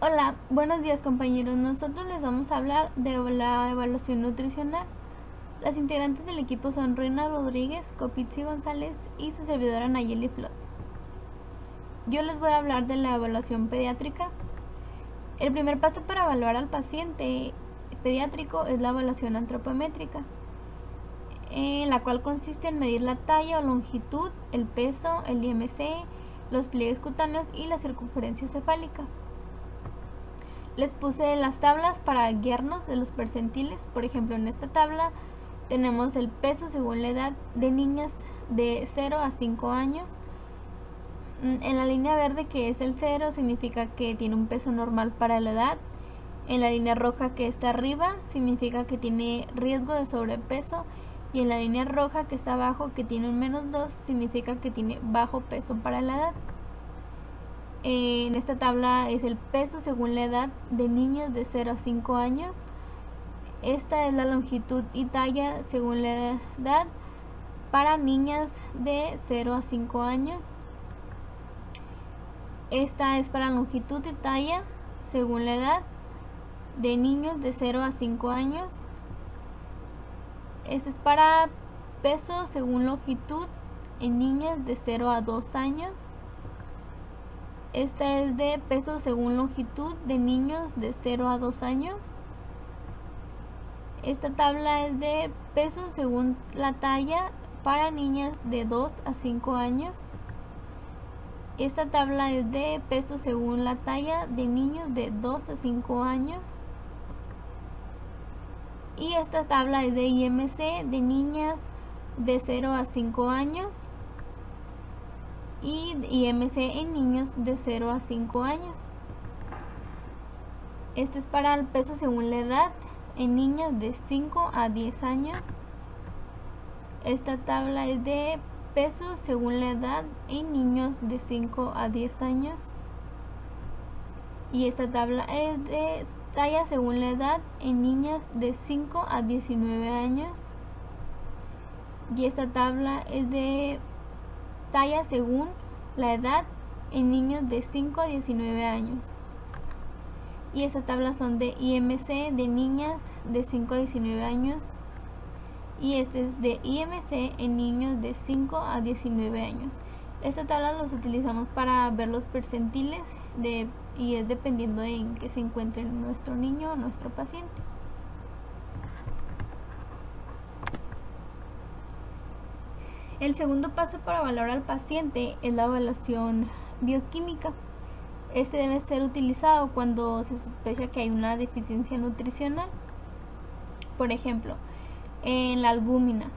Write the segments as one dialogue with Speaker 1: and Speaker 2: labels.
Speaker 1: Hola, buenos días compañeros. Nosotros les vamos a hablar de la evaluación nutricional. Las integrantes del equipo son Reina Rodríguez, Copitzi González y su servidora Nayeli Flot. Yo les voy a hablar de la evaluación pediátrica. El primer paso para evaluar al paciente pediátrico es la evaluación antropométrica, en la cual consiste en medir la talla o longitud, el peso, el IMC, los pliegues cutáneos y la circunferencia cefálica. Les puse las tablas para guiarnos de los percentiles. Por ejemplo, en esta tabla tenemos el peso según la edad de niñas de 0 a 5 años. En la línea verde, que es el 0, significa que tiene un peso normal para la edad. En la línea roja, que está arriba, significa que tiene riesgo de sobrepeso. Y en la línea roja, que está abajo, que tiene un -2, significa que tiene bajo peso para la edad. En esta tabla es el peso según la edad de niños de 0 a 5 años. Esta es la longitud y talla según la edad para niñas de 0 a 5 años. Esta es para longitud y talla según la edad de niños de 0 a 5 años. Esta es para peso según longitud en niñas de 0 a 2 años. Esta es de peso según longitud de niños de 0 a 2 años. Esta tabla es de peso según la talla para niñas de 2 a 5 años. Esta tabla es de peso según la talla de niños de 2 a 5 años. Y esta tabla es de IMC de niñas de 0 a 5 años. Y IMC en niños de 0 a 5 años. Este es para el peso según la edad en niñas de 5 a 10 años. Esta tabla es de peso según la edad en niños de 5 a 10 años. Y esta tabla es de talla según la edad en niñas de 5 a 19 años. Y esta tabla es de talla según la edad en niños de 5 a 19 años. Y estas tablas son de IMC de niñas de 5 a 19 años. Y este es de IMC en niños de 5 a 19 años. Esta tabla los utilizamos para ver los percentiles y es dependiendo de en qué se encuentre nuestro niño o nuestro paciente. El segundo paso para evaluar al paciente es la evaluación bioquímica. Este debe ser utilizado cuando se sospecha que hay una deficiencia nutricional. Por ejemplo, en la albúmina,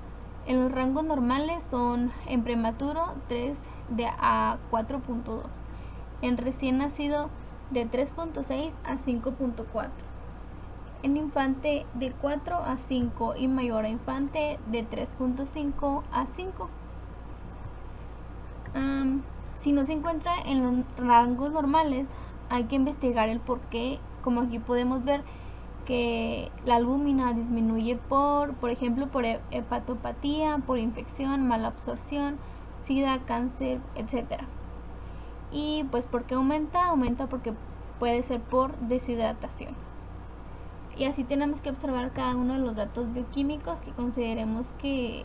Speaker 1: en los rangos normales son en prematuro 3 a 4.2, en recién nacido de 3.6 a 5.4, en infante de 4 a 5 y mayor a infante de 3.5 a 5. Si no se encuentra en los rangos normales, hay que investigar el por qué. Como aquí podemos ver que la albúmina disminuye por ejemplo, por hepatopatía, por infección, mala absorción, sida, cáncer, etc. Y pues ¿por qué aumenta? Aumenta porque puede ser por deshidratación. Y así tenemos que observar cada uno de los datos bioquímicos que consideremos que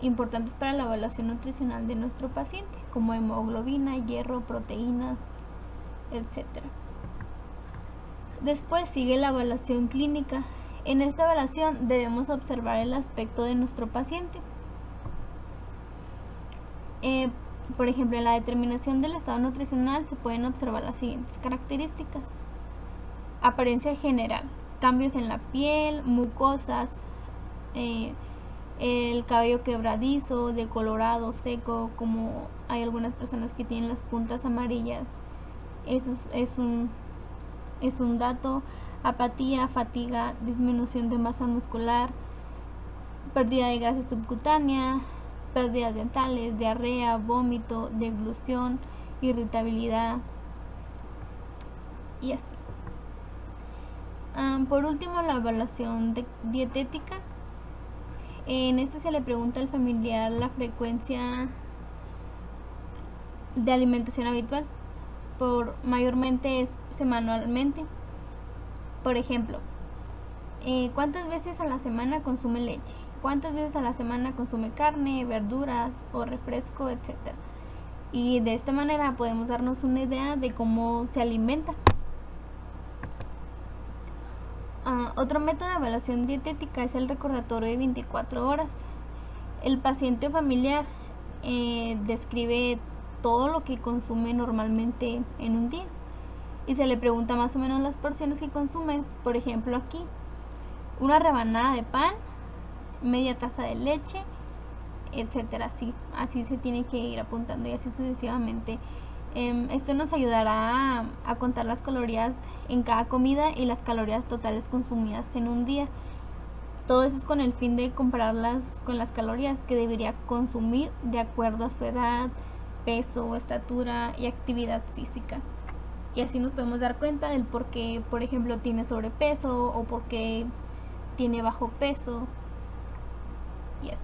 Speaker 1: importantes para la evaluación nutricional de nuestro paciente, como hemoglobina, hierro, proteínas, etc. Después sigue la evaluación clínica. En esta evaluación debemos observar el aspecto de nuestro paciente. Por ejemplo, en la determinación del estado nutricional se pueden observar las siguientes características: apariencia general, cambios en la piel, mucosas, el cabello quebradizo, decolorado, seco, como hay algunas personas que tienen las puntas amarillas. Eso es un dato. Apatía, fatiga, disminución de masa muscular, pérdida de grasa subcutánea, pérdidas dentales, diarrea, vómito, deglución, irritabilidad y así. Por último, la evaluación dietética. En este se le pregunta al familiar la frecuencia de alimentación habitual. Mayormente manualmente. Por ejemplo, ¿cuántas veces a la semana consume leche? ¿Cuántas veces a la semana consume carne, verduras o refresco, etcétera? Y de esta manera podemos darnos una idea de cómo se alimenta. Otro método de evaluación dietética es el recordatorio de 24 horas. El paciente familiar describe todo lo que consume normalmente en un día y se le pregunta más o menos las porciones que consume. Por ejemplo, aquí una rebanada de pan, media taza de leche, etcétera. Así se tiene que ir apuntando y así sucesivamente. Esto nos ayudará a contar las calorías en cada comida y las calorías totales consumidas en un día. Todo eso es con el fin de compararlas con las calorías que debería consumir de acuerdo a su edad, peso, estatura y actividad física. Y así nos podemos dar cuenta del por qué, por ejemplo, tiene sobrepeso o por qué tiene bajo peso y así.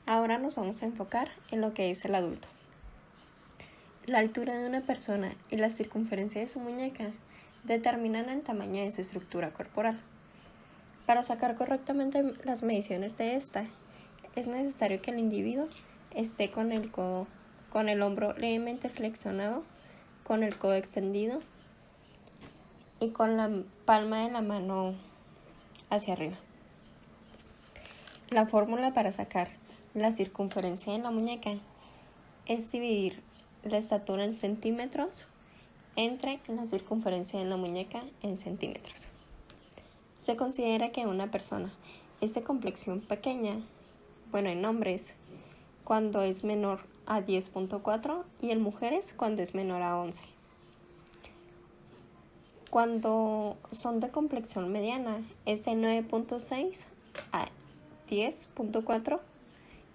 Speaker 2: Ahora nos vamos a enfocar en lo que es el adulto. La altura de una persona y la circunferencia de su muñeca determinan el tamaño de su estructura corporal. Para sacar correctamente las mediciones de esta, es necesario que el individuo esté con el hombro levemente flexionado, con el codo extendido y con la palma de la mano hacia arriba. La fórmula para sacar la circunferencia de la muñeca es dividir la estatura en centímetros entre la circunferencia de la muñeca en centímetros. Se considera que una persona es de complexión pequeña, en hombres, cuando es menor a 10.4 y en mujeres cuando es menor a 11. Cuando son de complexión mediana es de 9.6 a 10.4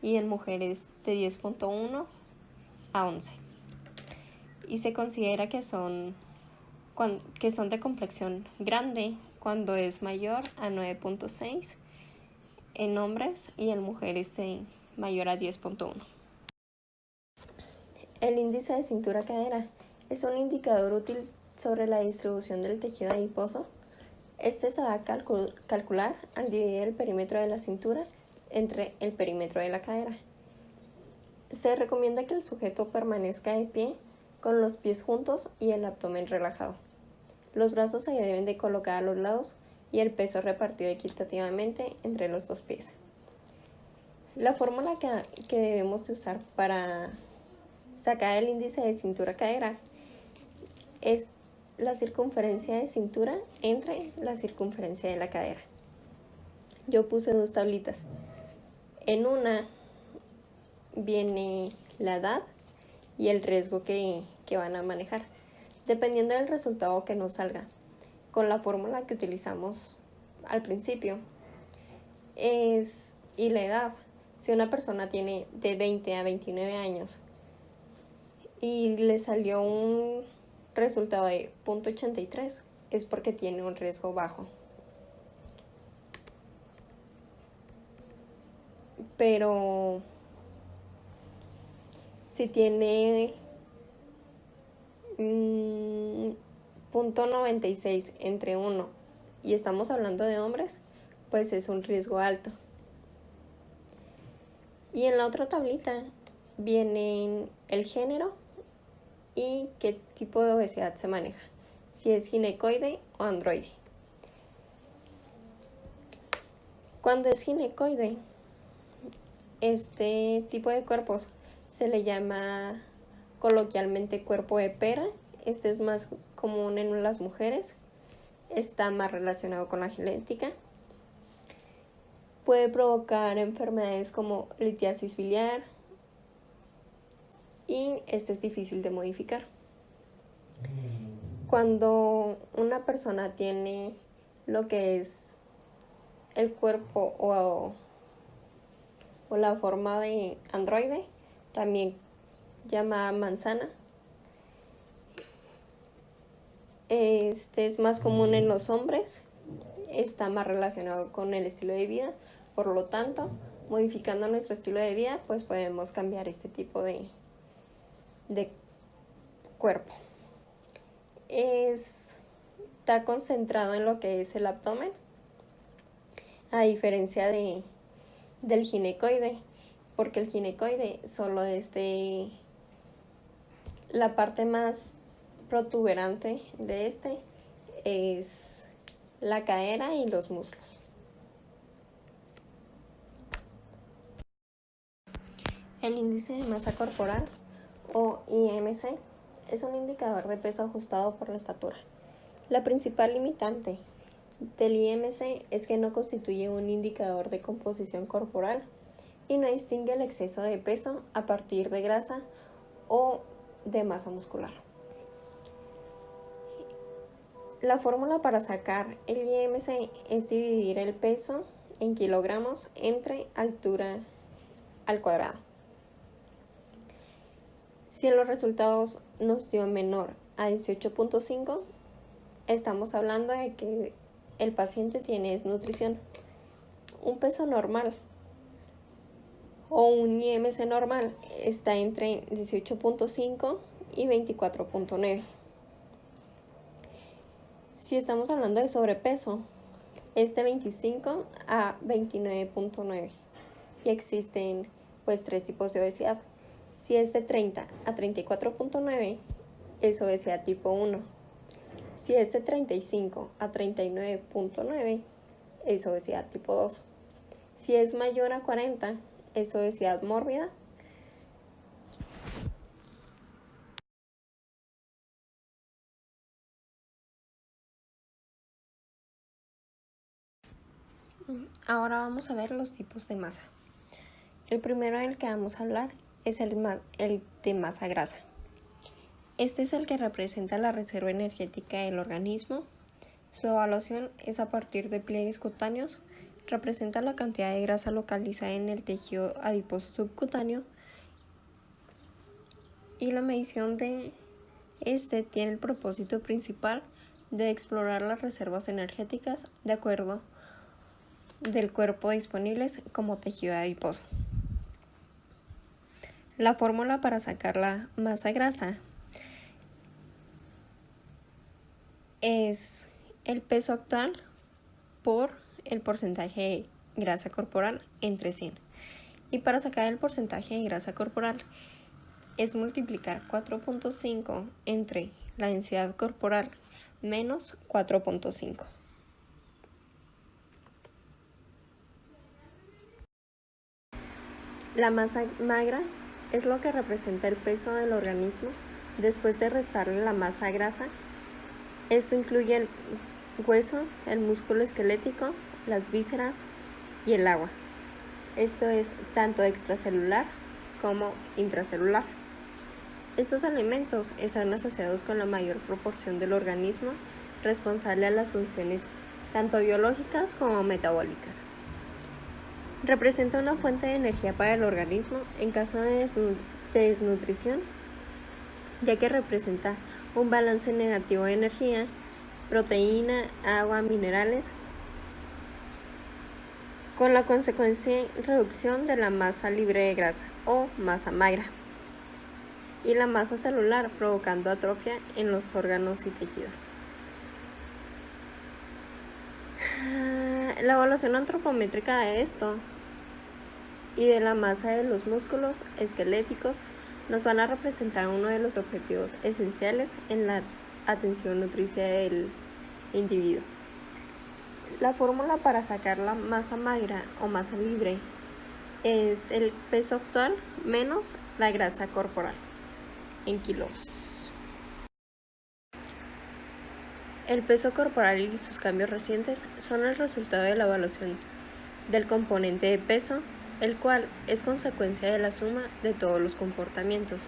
Speaker 2: y en mujeres de 10.1 a 11. Y se considera que son de complexión grande cuando es mayor a 9.6 en hombres y en mujeres mayor a 10.1. El índice de cintura-cadera es un indicador útil sobre la distribución del tejido adiposo. Este se va a calcular al dividir el perímetro de la cintura entre el perímetro de la cadera. Se recomienda que el sujeto permanezca de pie con los pies juntos y el abdomen relajado. Los brazos se deben de colocar a los lados y el peso repartido equitativamente entre los dos pies. La fórmula que debemos de usar para sacar el índice de cintura-cadera es la circunferencia de cintura entre la circunferencia de la cadera. Yo puse 2 tablitas. En una viene la edad y el riesgo que van a manejar, dependiendo del resultado que nos salga. Con la fórmula que utilizamos al principio y la edad. Si una persona tiene de 20 a 29 años y le salió un resultado de 0.83, es porque tiene un riesgo bajo. Pero si tiene 0.96 entre 1 y estamos hablando de hombres, pues es un riesgo alto. Y en la otra tablita vienen el género y qué tipo de obesidad se maneja, si es ginecoide o androide. Cuando es ginecoide, este tipo de cuerpos se le llama coloquialmente cuerpo de pera. Este es más común en las mujeres, está más relacionado con la genética. Puede provocar enfermedades como litiasis biliar y este es difícil de modificar. Cuando una persona tiene lo que es el cuerpo o la forma de androide, también llamada manzana, este es más común en los hombres, está más relacionado con el estilo de vida, por lo tanto Modificando nuestro estilo de vida, pues podemos cambiar este tipo de cuerpo. Está concentrado en lo que es el abdomen, a diferencia del ginecoide, porque el ginecoide solo es la parte más protuberante de es la cadera y los muslos. El índice de masa corporal, o IMC, es un indicador de peso ajustado por la estatura. La principal limitante del IMC es que no constituye un indicador de composición corporal y no distingue el exceso de peso a partir de grasa o de masa muscular. La fórmula para sacar el IMC es dividir el peso en kilogramos entre altura al cuadrado. Si en los resultados nos dio menor a 18.5, estamos hablando de que el paciente tiene desnutrición. Un peso normal o un IMC normal está entre 18.5 y 24.9. Si estamos hablando de sobrepeso, es de 25 a 29.9 y existen pues 3 tipos de obesidad. Si es de 30 a 34.9, es obesidad tipo 1. Si es de 35 a 39.9, es obesidad tipo 2. Si es mayor a 40, es obesidad mórbida. Ahora vamos a ver los tipos de masa. El primero del que vamos a hablar es el de masa grasa. Este es el que representa la reserva energética del organismo. Su evaluación es a partir de pliegues cutáneos. Representa la cantidad de grasa localizada en el tejido adiposo subcutáneo. Y la medición de tiene el propósito principal de explorar las reservas energéticas de acuerdo del cuerpo disponibles como tejido adiposo. La fórmula para sacar la masa grasa es el peso actual por el porcentaje de grasa corporal entre 100. Y para sacar el porcentaje de grasa corporal es multiplicar 4.5 entre la densidad corporal menos 4.5. La masa magra es lo que representa el peso del organismo después de restarle la masa grasa. Esto incluye el hueso, el músculo esquelético, las vísceras y el agua. Esto es tanto extracelular como intracelular. Estos elementos están asociados con la mayor proporción del organismo responsable a las funciones tanto biológicas como metabólicas. Representa una fuente de energía para el organismo en caso de desnutrición, ya que representa un balance negativo de energía, proteína, agua, minerales, con la consecuencia reducción de la masa libre de grasa o masa magra y la masa celular, provocando atrofia en los órganos y tejidos. La evaluación antropométrica de esto y de la masa de los músculos esqueléticos nos van a representar uno de los objetivos esenciales en la atención nutricia del individuo. La fórmula para sacar la masa magra o masa libre es el peso actual menos la grasa corporal en kilos. El peso corporal y sus cambios recientes son el resultado de la evaluación del componente de peso, el cual es consecuencia de la suma de todos los comportamientos.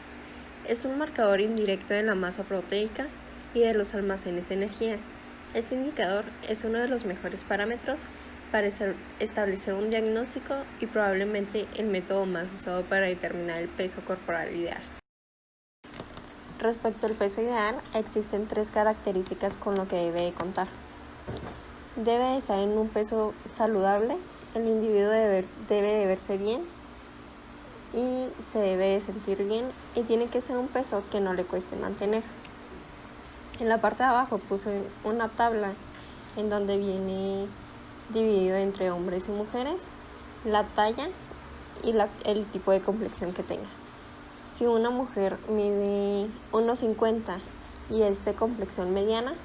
Speaker 2: Es un marcador indirecto de la masa proteica y de los almacenes de energía. Este indicador es uno de los mejores parámetros para establecer un diagnóstico y probablemente el método más usado para determinar el peso corporal ideal. Respecto al peso ideal, existen 3 características con lo que debe de contar. Debe de estar en un peso saludable, el individuo debe de verse bien y se debe de sentir bien y tiene que ser un peso que no le cueste mantener. En la parte de abajo puse una tabla en donde viene dividido entre hombres y mujeres, la talla y el tipo de complexión que tenga. Si una mujer mide 1,50 y es de complexión mediana,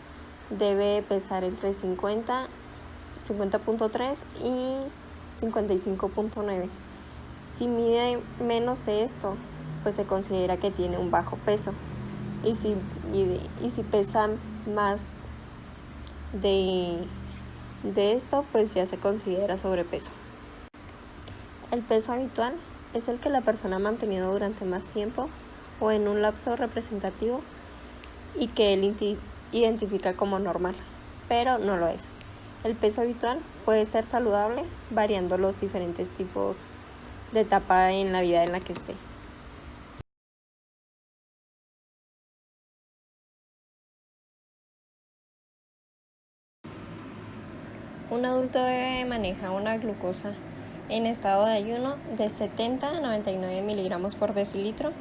Speaker 2: debe pesar entre 50.3 y 55.9. Si mide menos de esto, pues se considera que tiene un bajo peso. Y si pesa más de esto, pues ya se considera sobrepeso. El peso habitual es el que la persona ha mantenido durante más tiempo o en un lapso representativo y que él identifica como normal, pero no lo es. El peso habitual puede ser saludable variando los diferentes tipos de etapa en la vida en la que esté. Un adulto debe manejar una glucosa en estado de ayuno de 70 a 99 miligramos por decilitro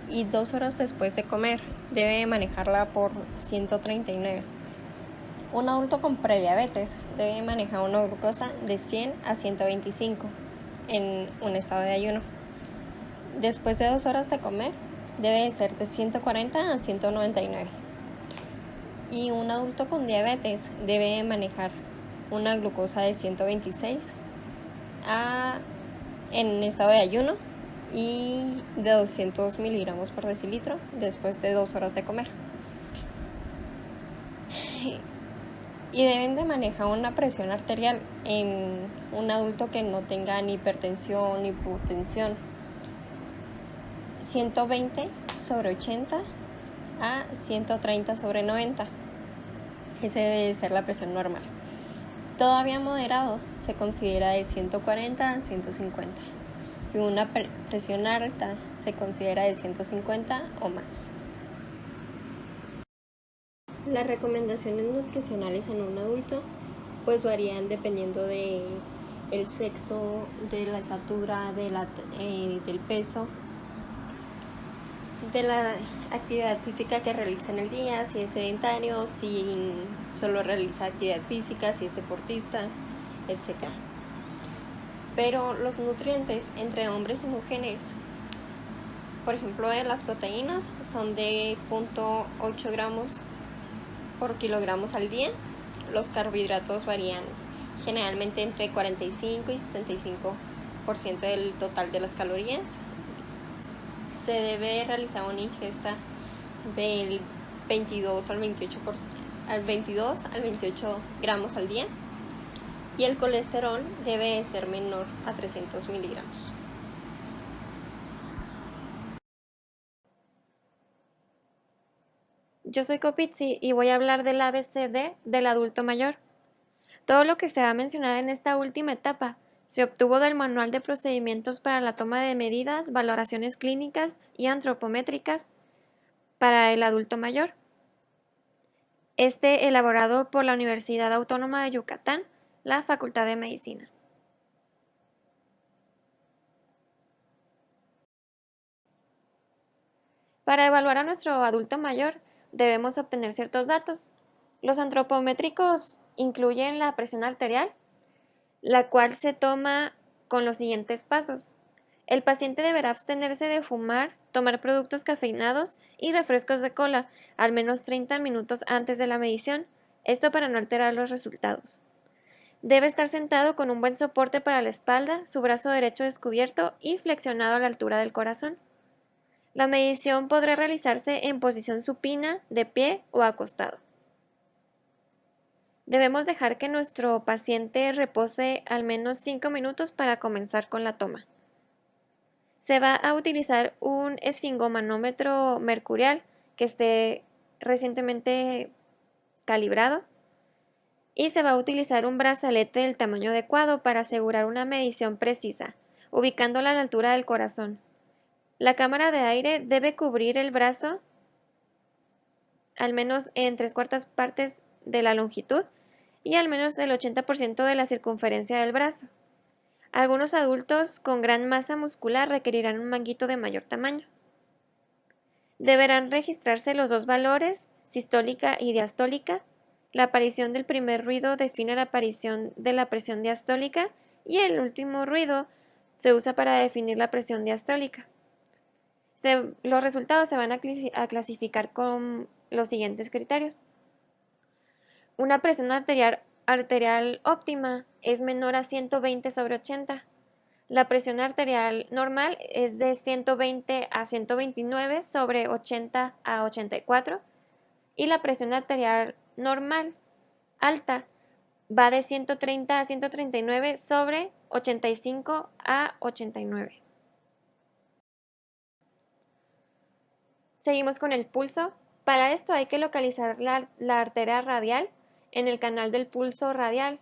Speaker 2: y 2 horas después de comer debe manejarla por 139. Un adulto con prediabetes debe manejar una glucosa de 100 a 125 en un estado de ayuno. Después de 2 horas de comer debe ser de 140 a 199. Y un adulto con diabetes debe manejar una glucosa de 126 en estado de ayuno y de 200 miligramos por decilitro después de 2 horas de comer. Y deben de manejar una presión arterial en un adulto que no tenga ni hipertensión ni hipotensión. 120/80 a 130/90. Esa debe ser la presión normal. Todavía moderado se considera de 140 a 150 y una presión alta se considera de 150 o más. Las recomendaciones nutricionales en un adulto pues varían dependiendo de el sexo, de la estatura, del peso, de la actividad física que realiza en el día, si es sedentario, si solo realiza actividad física, si es deportista, etc. Pero los nutrientes entre hombres y mujeres, por ejemplo, de las proteínas son de 0.8 gramos por kilogramos al día. Los carbohidratos varían generalmente entre 45 y 65% del total de las calorías. Se debe realizar una ingesta del 22 al 28 gramos al día y el colesterol debe ser menor a 300 miligramos.
Speaker 3: Yo soy Copitzi y voy a hablar del ABCD del adulto mayor. Todo lo que se va a mencionar en esta última etapa se obtuvo del Manual de Procedimientos para la Toma de Medidas, Valoraciones Clínicas y Antropométricas para el adulto mayor. Elaborado por la Universidad Autónoma de Yucatán, la Facultad de Medicina. Para evaluar a nuestro adulto mayor, debemos obtener ciertos datos. Los antropométricos incluyen la presión arterial, la cual se toma con los siguientes pasos. El paciente deberá abstenerse de fumar, tomar productos cafeinados y refrescos de cola al menos 30 minutos antes de la medición, esto para no alterar los resultados. Debe estar sentado con un buen soporte para la espalda, su brazo derecho descubierto y flexionado a la altura del corazón. La medición podrá realizarse en posición supina, de pie o acostado. Debemos dejar que nuestro paciente repose al menos 5 minutos para comenzar con la toma. Se va a utilizar un esfingomanómetro mercurial que esté recientemente calibrado y se va a utilizar un brazalete del tamaño adecuado para asegurar una medición precisa, ubicándola a la altura del corazón. La cámara de aire debe cubrir el brazo al menos en 3/4 partes de la longitud y al menos el 80% de la circunferencia del brazo. Algunos adultos con gran masa muscular requerirán un manguito de mayor tamaño. Deberán registrarse los dos valores, sistólica y diastólica. La aparición del primer ruido define la aparición de la presión diastólica y el último ruido se usa para definir la presión diastólica. Los resultados se van a clasificar con los siguientes criterios. Una presión arterial óptima es menor a 120/80. La presión arterial normal es de 120 a 129/80 a 84 y la presión arterial normal alta va de 130 a 139/85 a 89. Seguimos con el pulso. Para esto hay que localizar la arteria radial en el canal del pulso radial,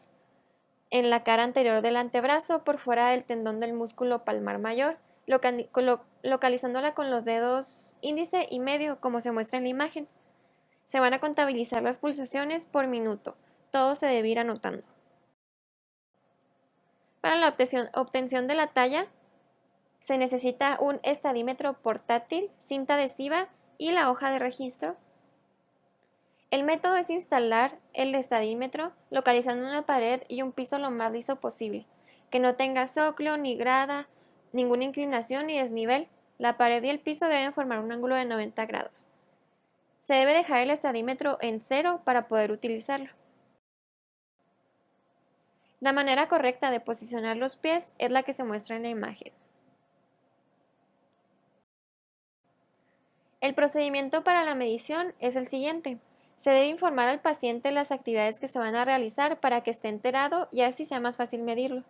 Speaker 3: en la cara anterior del antebrazo, por fuera del tendón del músculo palmar mayor, localizándola con los dedos índice y medio, como se muestra en la imagen. Se van a contabilizar las pulsaciones por minuto. Todo se debe ir anotando. Para la obtención de la talla, se necesita un estadímetro portátil, cinta adhesiva y la hoja de registro. El método es instalar el estadímetro localizando una pared y un piso lo más liso posible, que no tenga zócalo ni grada, ninguna inclinación ni desnivel. La pared y el piso deben formar un ángulo de 90 grados. Se debe dejar el estadímetro en 0 para poder utilizarlo. La manera correcta de posicionar los pies es la que se muestra en la imagen. El procedimiento para la medición es el siguiente. Se debe informar al paciente las actividades que se van a realizar para que esté enterado y así sea más fácil medirlo.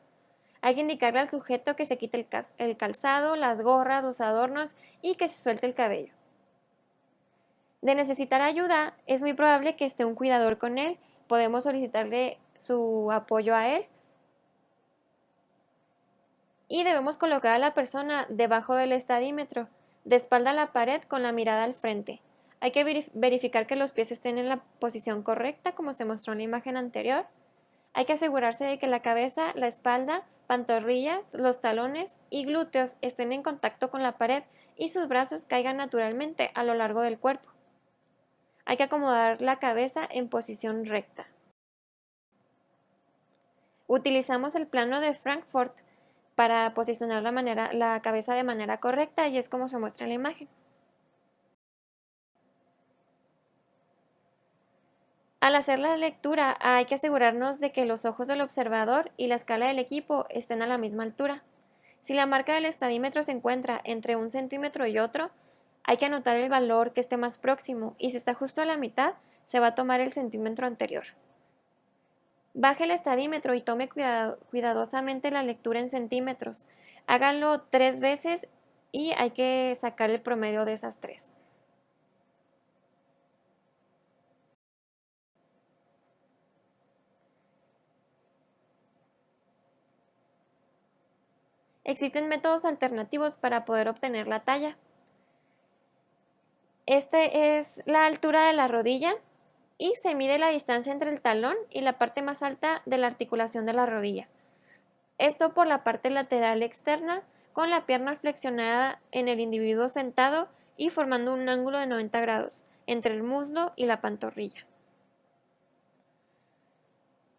Speaker 3: Hay que indicarle al sujeto que se quite el calzado, las gorras, los adornos y que se suelte el cabello. De necesitar ayuda, es muy probable que esté un cuidador con él. Podemos solicitarle su apoyo a él. Y debemos colocar a la persona debajo del estadímetro, de espalda a la pared con la mirada al frente. Hay que verificar que los pies estén en la posición correcta, como se mostró en la imagen anterior. Hay que asegurarse de que la cabeza, la espalda, pantorrillas, los talones y glúteos estén en contacto con la pared y sus brazos caigan naturalmente a lo largo del cuerpo. Hay que acomodar la cabeza en posición recta. Utilizamos el plano de Frankfurt para posicionar la cabeza de manera correcta y es como se muestra en la imagen. Al hacer la lectura hay que asegurarnos de que los ojos del observador y la escala del equipo estén a la misma altura. Si la marca del estadímetro se encuentra entre 1 centímetro y otro, hay que anotar el valor que esté más próximo y si está justo a la mitad, se va a tomar el centímetro anterior. Baje el estadímetro y tome cuidadosamente la lectura en centímetros. Háganlo 3 veces y hay que sacar el promedio de esas 3. Existen métodos alternativos para poder obtener la talla. Este es la altura de la rodilla y se mide la distancia entre el talón y la parte más alta de la articulación de la rodilla. Esto por la parte lateral externa, con la pierna flexionada en el individuo sentado y formando un ángulo de 90 grados entre el muslo y la pantorrilla.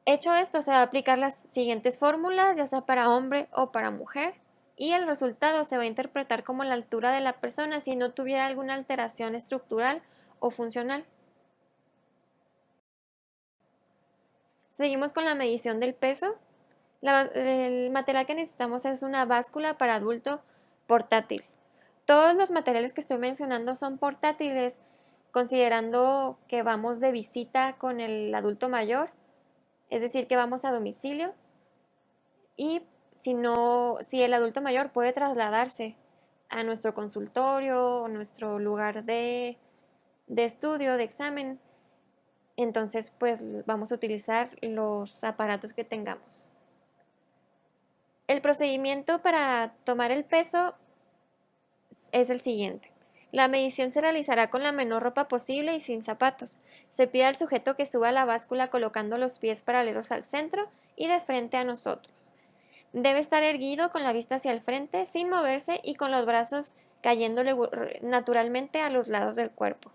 Speaker 3: Hecho esto, se va a aplicar las siguientes fórmulas, ya sea para hombre o para mujer, y el resultado se va a interpretar como la altura de la persona si no tuviera alguna alteración estructural o funcional. Seguimos con la medición del peso. El material que necesitamos es una báscula para adulto portátil. Todos los materiales que estoy mencionando son portátiles, considerando que vamos de visita con el adulto mayor, es decir, que vamos a domicilio, y si el adulto mayor puede trasladarse a nuestro consultorio o nuestro lugar de estudio, de examen, entonces pues vamos a utilizar los aparatos que tengamos. El procedimiento para tomar el peso es el siguiente. La medición se realizará con la menor ropa posible y sin zapatos. Se pide al sujeto que suba la báscula colocando los pies paralelos al centro y de frente a nosotros. Debe estar erguido con la vista hacia el frente, sin moverse y con los brazos cayéndole naturalmente a los lados del cuerpo.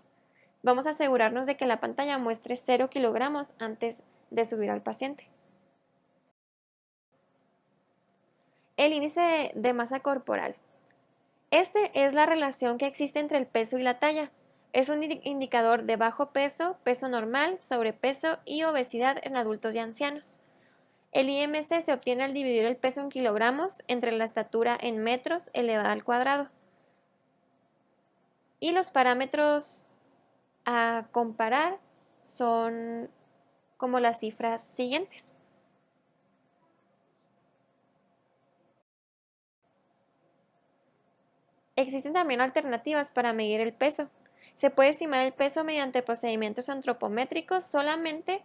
Speaker 3: Vamos a asegurarnos de que la pantalla muestre 0 kilogramos antes de subir al paciente. El índice de masa corporal. Este es la relación que existe entre el peso y la talla. Es un indicador de bajo peso, peso normal, sobrepeso y obesidad en adultos y ancianos. El IMC se obtiene al dividir el peso en kilogramos entre la estatura en metros elevada al cuadrado. Y los parámetros a comparar son como las cifras siguientes. Existen también alternativas para medir el peso. Se puede estimar el peso mediante procedimientos antropométricos solamente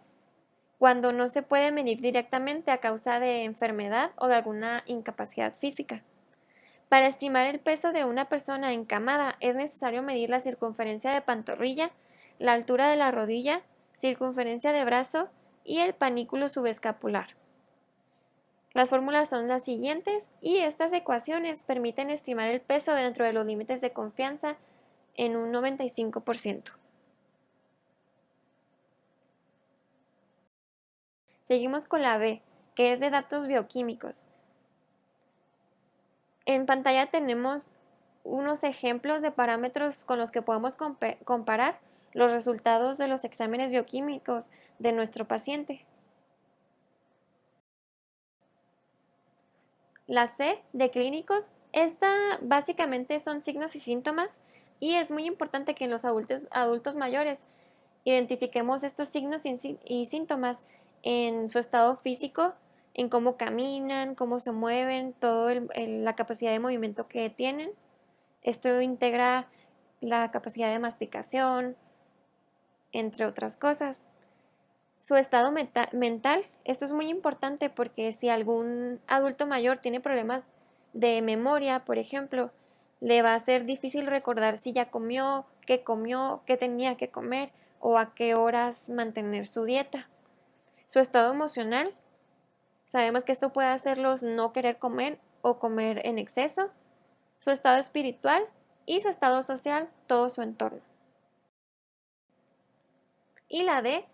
Speaker 3: cuando no se puede medir directamente a causa de enfermedad o de alguna incapacidad física. Para estimar el peso de una persona encamada es necesario medir la circunferencia de pantorrilla, la altura de la rodilla, circunferencia de brazo y el panículo subescapular. Las fórmulas son las siguientes y estas ecuaciones permiten estimar el peso dentro de los límites de confianza en un 95%. Seguimos con la B, que es de datos bioquímicos. En pantalla tenemos unos ejemplos de parámetros con los que podemos comparar los resultados de los exámenes bioquímicos de nuestro paciente. La C de clínicos, esta básicamente son signos y síntomas y es muy importante que en los adultos mayores identifiquemos estos signos y síntomas en su estado físico, en cómo caminan, cómo se mueven, toda la capacidad de movimiento que tienen. Esto integra la capacidad de masticación, entre otras cosas. Su estado mental, esto es muy importante porque si algún adulto mayor tiene problemas de memoria, por ejemplo, le va a ser difícil recordar si ya comió, qué tenía que comer o a qué horas mantener su dieta. Su estado emocional, sabemos que esto puede hacerlos no querer comer o comer en exceso. Su estado espiritual y su estado social, todo su entorno. Y la D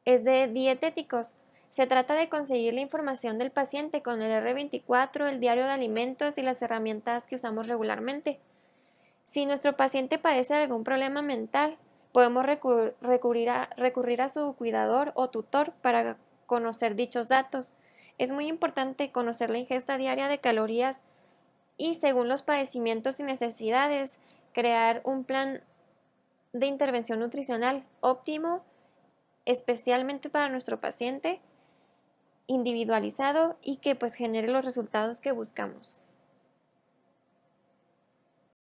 Speaker 3: es de dietéticos. Se trata de conseguir la información del paciente con el R24, el diario de alimentos y las herramientas que usamos regularmente. Si nuestro paciente padece de algún problema mental, podemos recurrir a su cuidador o tutor para conocer dichos datos. Es muy importante conocer la ingesta diaria de calorías y, según los padecimientos y necesidades, crear un plan de intervención nutricional óptimo, especialmente para nuestro paciente, individualizado y que pues genere los resultados que buscamos.